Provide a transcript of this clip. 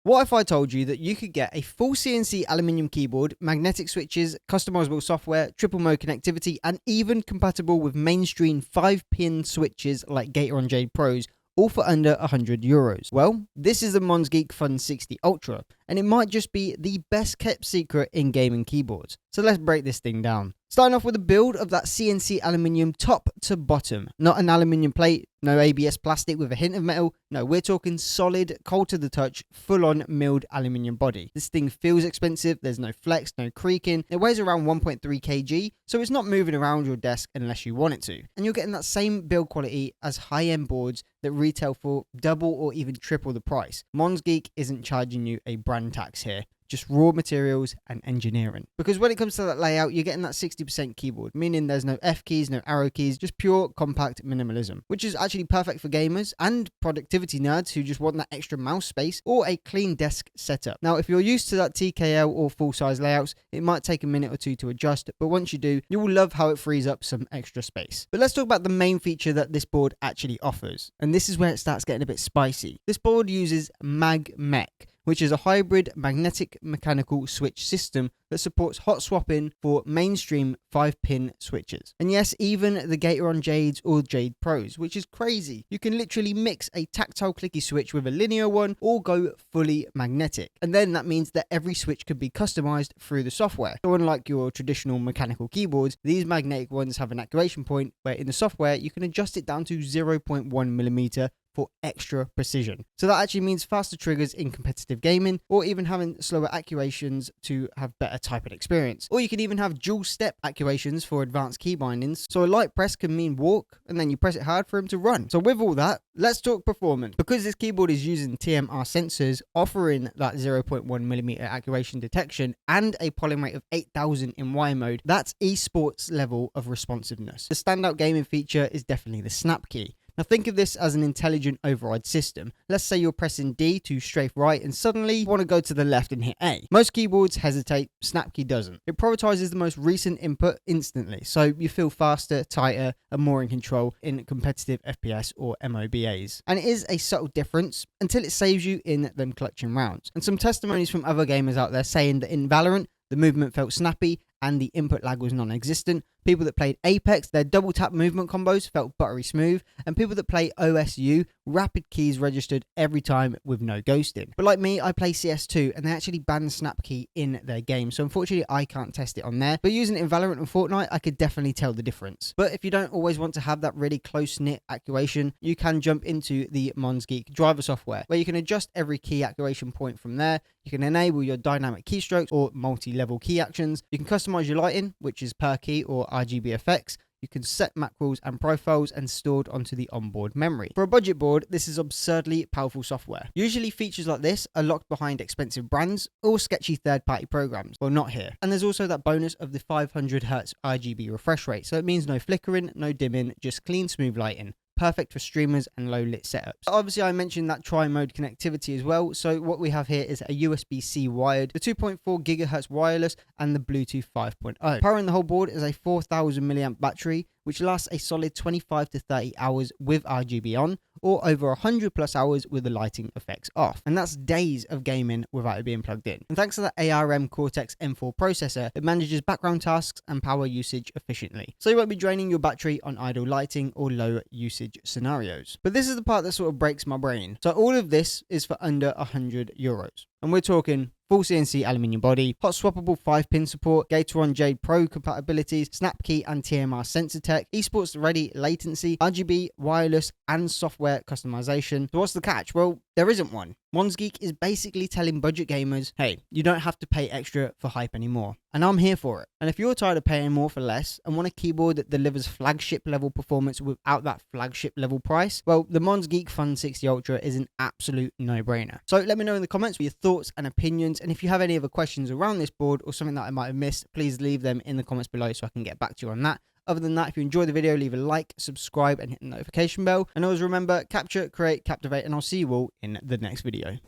What if I told you that you could get a full CNC aluminium keyboard, magnetic switches, customizable software, triple mode connectivity, and even compatible with mainstream 5-pin switches like Gateron Jade Pros, all for under €100? Well, this is the Monsgeek FUN60 Ultra, and it might just be the best kept secret in gaming keyboards. So let's break this thing down. Starting off with a build of that CNC aluminium top to bottom. Not an aluminium plate, no ABS plastic with a hint of metal. No, we're talking solid, cold to the touch, full-on milled aluminium body. This thing feels expensive, there's no flex, no creaking. It weighs around 1.3 kg, so it's not moving around your desk unless you want it to. And you're getting that same build quality as high-end boards that retail for double or even triple the price. Monsgeek isn't charging you a brand tax here. Just raw materials and engineering. Because when it comes to that layout, you're getting that 60% keyboard, meaning there's no F keys, no arrow keys, just pure compact minimalism, which is actually perfect for gamers and productivity nerds who just want that extra mouse space or a clean desk setup. Now, if you're used to that TKL or full-size layouts, it might take a minute or two to adjust, but once you do, you will love how it frees up some extra space. But let's talk about the main feature that this board actually offers, and this is where it starts getting a bit spicy. This board uses Magmech, which is a hybrid magnetic mechanical switch system that supports hot swapping for mainstream 5-pin switches. And yes, even the Gateron Jades or Jade Pros, which is crazy. You can literally mix a tactile clicky switch with a linear one or go fully magnetic. And then that means that every switch could be customized through the software. So unlike your traditional mechanical keyboards, these magnetic ones have an activation point where in the software you can adjust it down to 0.1mm for extra precision. So that actually means faster triggers in competitive gaming, or even having slower actuations to have better typing experience. Or you can even have dual step actuations for advanced key bindings, so a light press can mean walk, and then you press it hard for him to run. So with all that, let's talk performance. Because this keyboard is using TMR sensors, offering that 0.1mm actuation detection and a polling rate of 8000 in wire mode, that's esports level of responsiveness. The standout gaming feature is definitely the snap key. Now think of this as an intelligent override system. Let's say you're pressing D to strafe right and suddenly you want to go to the left and hit A. Most keyboards hesitate, Snapkey doesn't. It prioritizes the most recent input instantly, so you feel faster, tighter, and more in control in competitive FPS or MOBAs. And it is a subtle difference until it saves you in them clutching rounds. And some testimonies from other gamers out there saying that in Valorant, the movement felt snappy and the input lag was non-existent. People that played Apex, their double tap movement combos felt buttery smooth, and people that play OSU, rapid keys registered every time with no ghosting. But like me, I play CS2 and they actually banned snap key in their game, so unfortunately I can't test it on there. But using it in Valorant and Fortnite, I could definitely tell the difference. But if you don't always want to have that really close-knit actuation, you can jump into the Monsgeek driver software, where you can adjust every key actuation point from there. You can enable your dynamic keystrokes or multi-level key actions. You can customize your lighting, which is per key or RGB effects. You can set macros and profiles and stored onto the onboard memory. For a budget board, this is absurdly powerful software. Usually features like this are locked behind expensive brands or sketchy third-party programs. Well, not here. And there's also that bonus of the 500Hz RGB refresh rate. So it means no flickering, no dimming, just clean, smooth lighting. Perfect for streamers and low lit setups. Obviously, I mentioned that tri-mode connectivity as well. So what we have here is a USB-C wired, the 2.4 GHz wireless, and the Bluetooth 5.0. Powering the whole board is a 4000 milliamp battery, which lasts a solid 25 to 30 hours with RGB on, or over 100 plus hours with the lighting effects off. And that's days of gaming without it being plugged in. And thanks to the ARM Cortex M4 processor, it manages background tasks and power usage efficiently. So you won't be draining your battery on idle lighting or low usage scenarios. But this is the part that sort of breaks my brain. So all of this is for under €100. And we're talking full CNC aluminium body, hot swappable 5-pin support, Gateron Jade Pro compatibilities, snap key and TMR sensor tech, esports ready latency, RGB, wireless, and software customization. So what's the catch? Well, there isn't one. Monsgeek is basically telling budget gamers, hey, you don't have to pay extra for hype anymore. And I'm here for it. And if you're tired of paying more for less and want a keyboard that delivers flagship level performance without that flagship level price, well, the Monsgeek FUN60 Ultra is an absolute no-brainer. So let me know in the comments your thoughts and opinions. And if you have any other questions around this board or something that I might have missed, please leave them in the comments below so I can get back to you on that. Other than that, if you enjoyed the video, leave a like, subscribe, and hit the notification bell. And always remember, capture, create, captivate, and I'll see you all in the next video.